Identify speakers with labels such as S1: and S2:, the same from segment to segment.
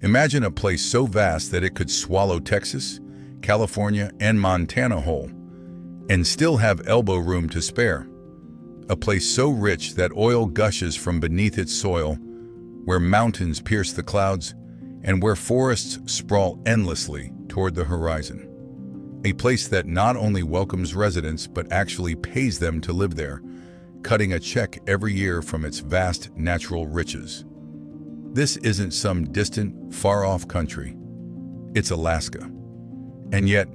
S1: Imagine a place so vast that it could swallow Texas, California, and Montana whole, and still have elbow room to spare. A place so rich that oil gushes from beneath its soil, where mountains pierce the clouds, and where forests sprawl endlessly toward the horizon. A place that not only welcomes residents but actually pays them to live there, cutting a check every year from its vast natural riches. This isn't some distant, far-off country. It's Alaska. And yet,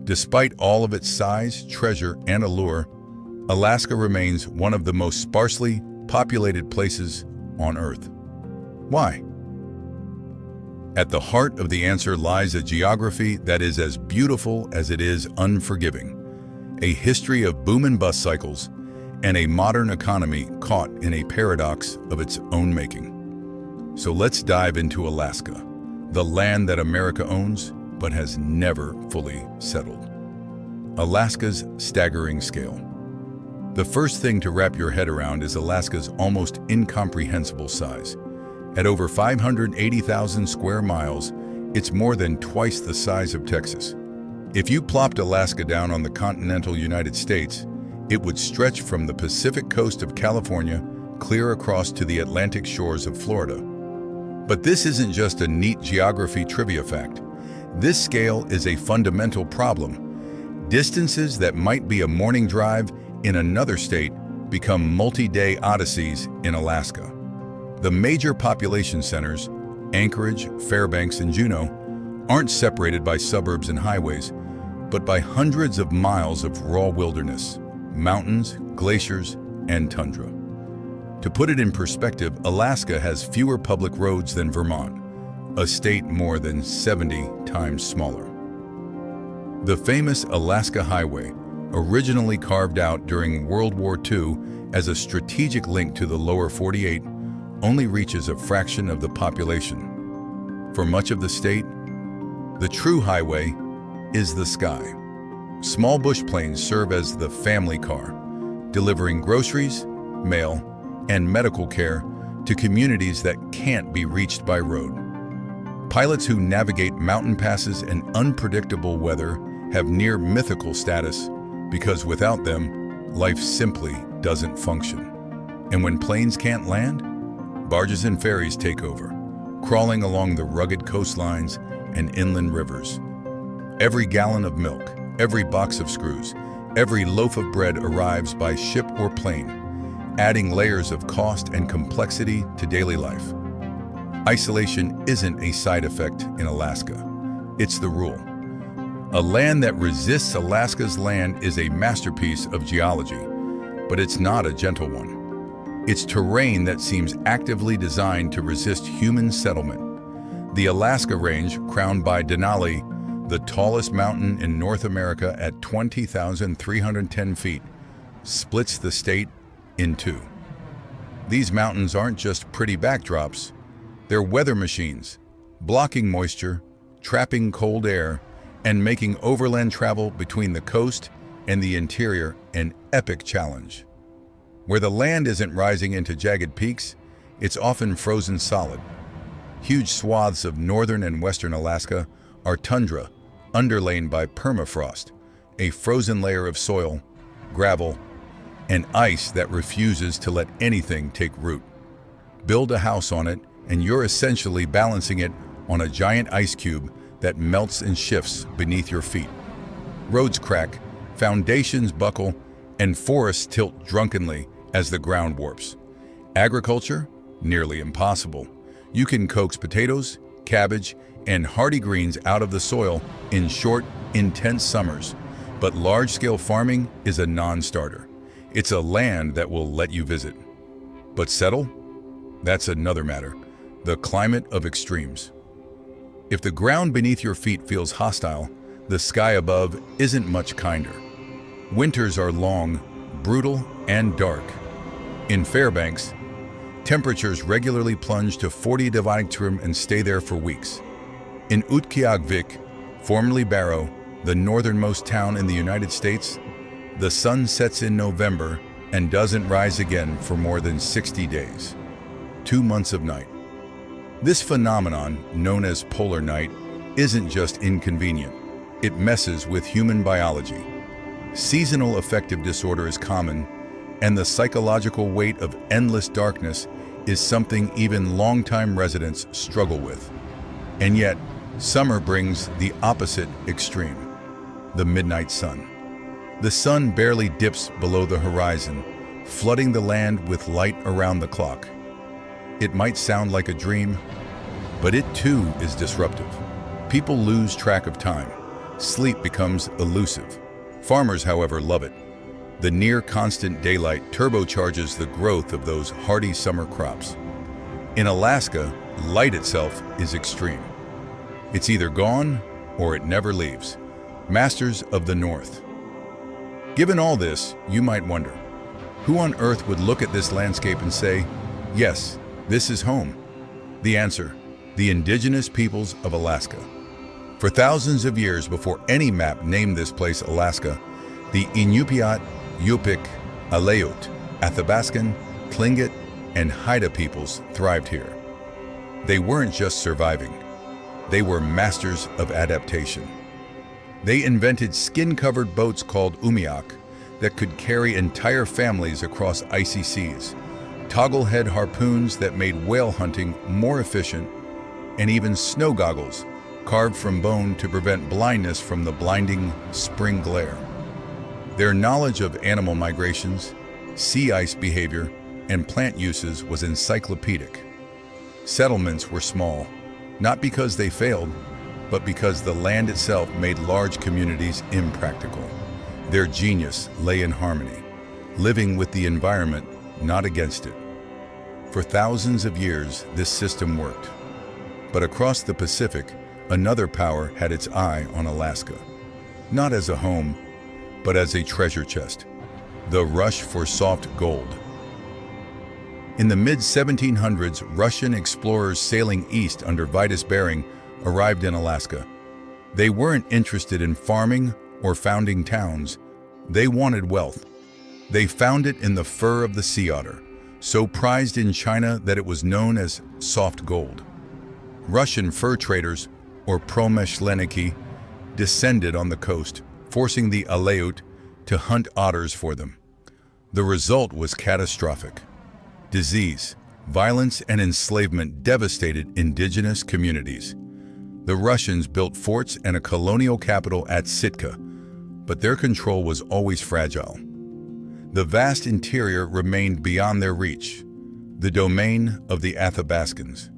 S1: despite all of its size, treasure, and allure, Alaska remains one of the most sparsely populated places on Earth. Why? At the heart of the answer lies a geography that is as beautiful as it is unforgiving, a history of boom and bust cycles, and a modern economy caught in a paradox of its own making. So let's dive into Alaska, the land that America owns but has never fully settled. Alaska's staggering scale. The first thing to wrap your head around is Alaska's almost incomprehensible size. At over 580,000 square miles, it's more than twice the size of Texas. If you plopped Alaska down on the continental United States, it would stretch from the Pacific coast of California clear across to the Atlantic shores of Florida. But this isn't just a neat geography trivia fact. This scale is a fundamental problem. Distances that might be a morning drive in another state become multi-day odysseys in Alaska. The major population centers, Anchorage, Fairbanks, and Juneau, aren't separated by suburbs and highways, but by hundreds of miles of raw wilderness, mountains, glaciers, and tundra. To put it in perspective, Alaska has fewer public roads than Vermont, a state more than 70 times smaller. The famous Alaska Highway, originally carved out during World War II as a strategic link to the lower 48, only reaches a fraction of the population. For much of the state, the true highway is the sky. Small bush planes serve as the family car, delivering groceries, mail, and medical care to communities that can't be reached by road. Pilots who navigate mountain passes and unpredictable weather have near mythical status because without them, life simply doesn't function. And when planes can't land, barges and ferries take over, crawling along the rugged coastlines and inland rivers. Every gallon of milk, every box of screws, every loaf of bread arrives by ship or plane, adding layers of cost and complexity to daily life. Isolation isn't a side effect in Alaska. It's the rule. A land that resists Alaska's land is a masterpiece of geology, but it's not a gentle one. It's terrain that seems actively designed to resist human settlement. The Alaska Range, crowned by Denali, the tallest mountain in North America at 20,310 feet, splits the state in two. These mountains aren't just pretty backdrops, they're weather machines, blocking moisture, trapping cold air, and making overland travel between the coast and the interior an epic challenge. Where the land isn't rising into jagged peaks, it's often frozen solid. Huge swaths of northern and western Alaska are tundra, underlain by permafrost, a frozen layer of soil, gravel, and ice that refuses to let anything take root. Build a house on it, and you're essentially balancing it on a giant ice cube that melts and shifts beneath your feet. Roads crack, foundations buckle, and forests tilt drunkenly as the ground warps. Agriculture? Nearly impossible. You can coax potatoes, cabbage, and hardy greens out of the soil in short, intense summers, but large-scale farming is a non-starter. It's a land that will let you visit. But settle? That's another matter. The climate of extremes. If the ground beneath your feet feels hostile, the sky above isn't much kinder. Winters are long, brutal, and dark. In Fairbanks, temperatures regularly plunge to 40 dividing and stay there for weeks. In Utqiagvik, formerly Barrow, the northernmost town in the United States, the sun sets in November and doesn't rise again for more than 60 days. 2 months of night. This phenomenon, known as polar night, isn't just inconvenient. It messes with human biology. Seasonal affective disorder is common, and the psychological weight of endless darkness is something even longtime residents struggle with. And yet, summer brings the opposite extreme: the midnight sun. The sun barely dips below the horizon, flooding the land with light around the clock. It might sound like a dream, but it too is disruptive. People lose track of time. Sleep becomes elusive. Farmers, however, love it. The near-constant daylight turbocharges the growth of those hardy summer crops. In Alaska, light itself is extreme. It's either gone or it never leaves. Masters of the North. Given all this, you might wonder, who on earth would look at this landscape and say, yes, this is home? The answer: the indigenous peoples of Alaska. For thousands of years before any map named this place Alaska, the Inupiat, Yupik, Aleut, Athabaskan, Tlingit, and Haida peoples thrived here. They weren't just surviving. They were masters of adaptation. They invented skin-covered boats called umiak that could carry entire families across icy seas, toggle-head harpoons that made whale hunting more efficient, and even snow goggles carved from bone to prevent blindness from the blinding spring glare. Their knowledge of animal migrations, sea ice behavior, and plant uses was encyclopedic. Settlements were small, not because they failed, but because the land itself made large communities impractical. Their genius lay in harmony, living with the environment, not against it. For thousands of years, this system worked. But across the Pacific, another power had its eye on Alaska. Not as a home, but as a treasure chest. The rush for soft gold. In the mid-1700s, Russian explorers sailing east under Vitus Bering arrived in Alaska. They weren't interested in farming or founding towns. They wanted wealth. They found it in the fur of the sea otter, so prized in China that it was known as soft gold. Russian fur traders, or promeshleniki, descended on the coast, forcing the Aleut to hunt otters for them. The result was catastrophic. Disease, violence, and enslavement devastated indigenous communities. The Russians built forts and a colonial capital at Sitka, but their control was always fragile. The vast interior remained beyond their reach, the domain of the Athabascans.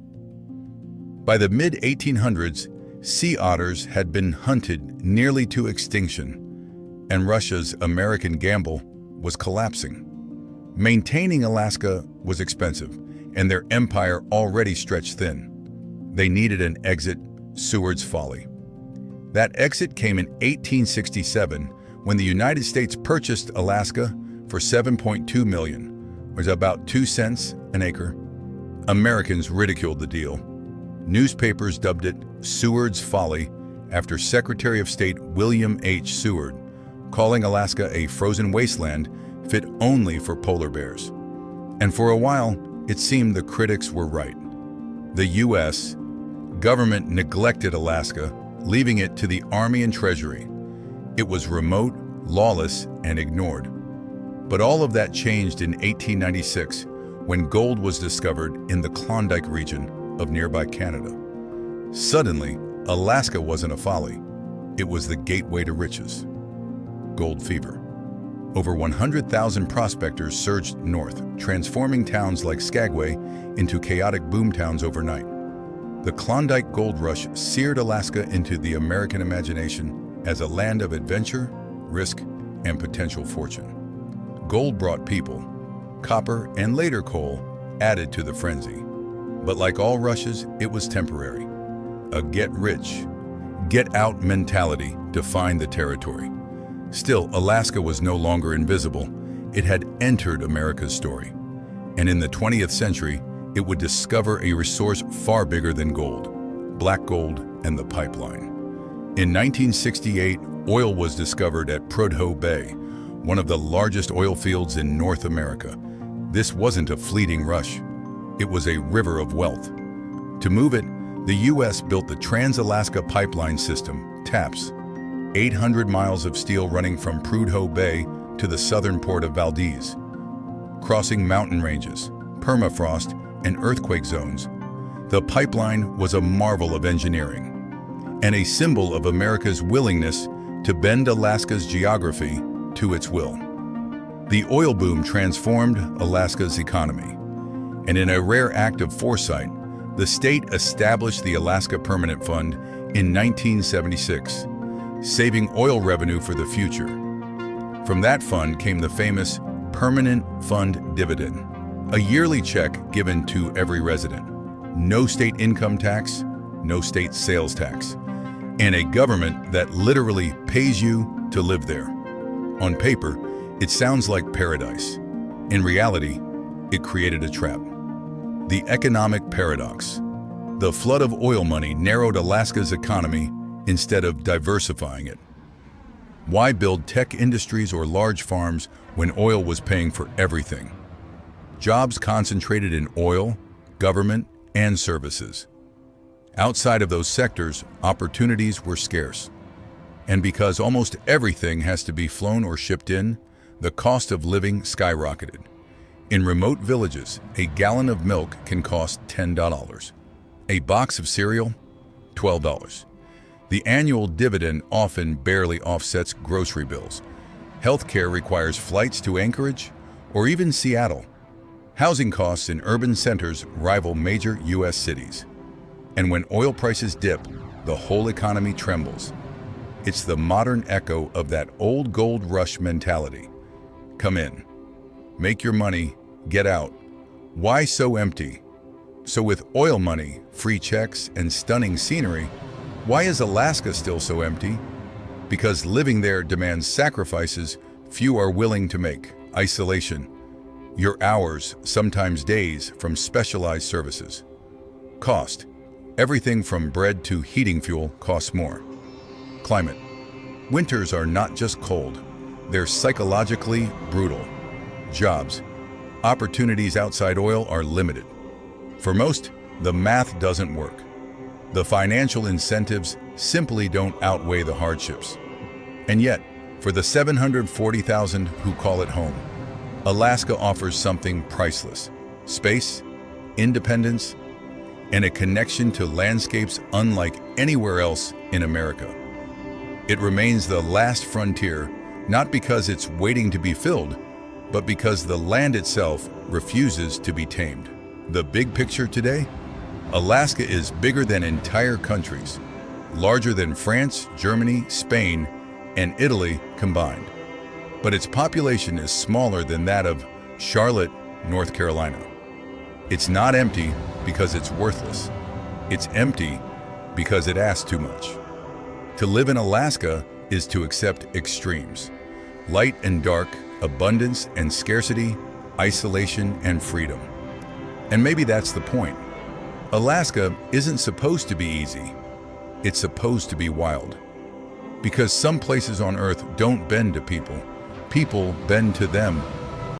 S1: By the mid-1800s, sea otters had been hunted nearly to extinction, and Russia's American gamble was collapsing. Maintaining Alaska was expensive, and their empire already stretched thin. They needed an exit, Seward's Folly. That exit came in 1867 when the United States purchased Alaska for $7.2 million, or about 2 cents an acre. Americans ridiculed the deal. Newspapers dubbed it Seward's Folly after Secretary of State William H. Seward, calling Alaska a frozen wasteland fit only for polar bears. And for a while, it seemed the critics were right. The U.S. government neglected Alaska, leaving it to the Army and Treasury. It was remote, lawless, and ignored. But all of that changed in 1896 when gold was discovered in the Klondike region of nearby Canada. Suddenly, Alaska wasn't a folly. It was the gateway to riches. Gold fever. Over 100,000 prospectors surged north, transforming towns like Skagway into chaotic boomtowns overnight. The Klondike gold rush seared Alaska into the American imagination as a land of adventure, risk, and potential fortune. Gold brought people. Copper and later coal added to the frenzy. But like all rushes, it was temporary. A get-rich, get-out mentality defined the territory. Still, Alaska was no longer invisible. It had entered America's story. And in the 20th century, it would discover a resource far bigger than gold, black gold and the pipeline. In 1968, oil was discovered at Prudhoe Bay, one of the largest oil fields in North America. This wasn't a fleeting rush. It was a river of wealth. To move it, the U.S. built the Trans-Alaska Pipeline System, TAPS, 800 miles of steel running from Prudhoe Bay to the southern port of Valdez. Crossing mountain ranges, permafrost, and earthquake zones, the pipeline was a marvel of engineering and a symbol of America's willingness to bend Alaska's geography to its will. The oil boom transformed Alaska's economy, and in a rare act of foresight, the state established the Alaska Permanent Fund in 1976, saving oil revenue for the future. From that fund came the famous Permanent Fund Dividend, a yearly check given to every resident. No state income tax, no state sales tax, and a government that literally pays you to live there. On paper, it sounds like paradise. In reality, it created a trap. The economic paradox. The flood of oil money narrowed Alaska's economy instead of diversifying it. Why build tech industries or large farms when oil was paying for everything? Jobs concentrated in oil, government, and services. Outside of those sectors, opportunities were scarce. And because almost everything has to be flown or shipped in, the cost of living skyrocketed. In remote villages, a gallon of milk can cost $10. A box of cereal, $12. The annual dividend often barely offsets grocery bills. Healthcare requires flights to Anchorage or even Seattle. Housing costs in urban centers rival major U.S. cities. And when oil prices dip, the whole economy trembles. It's the modern echo of that old gold rush mentality. Come in, make your money, get out. Why so empty? So with oil money, free checks, and stunning scenery, why is Alaska still so empty? Because living there demands sacrifices few are willing to make. Isolation. Your hours, sometimes days, from specialized services. Cost. Everything from bread to heating fuel costs more. Climate. Winters are not just cold, they're psychologically brutal. Jobs. Opportunities outside oil are limited. For most, the math doesn't work. The financial incentives simply don't outweigh the hardships. And yet, for the 740,000 who call it home, Alaska offers something priceless: space, independence, and a connection to landscapes unlike anywhere else in America. It remains the last frontier, not because it's waiting to be filled, but because the land itself refuses to be tamed. The big picture today? Alaska is bigger than entire countries, larger than France, Germany, Spain, and Italy combined. But its population is smaller than that of Charlotte, North Carolina. It's not empty because it's worthless. It's empty because it asks too much. To live in Alaska is to accept extremes: light and dark, abundance and scarcity, isolation and freedom. And maybe that's the point. Alaska isn't supposed to be easy. It's supposed to be wild. Because some places on Earth don't bend to people. People bend to them.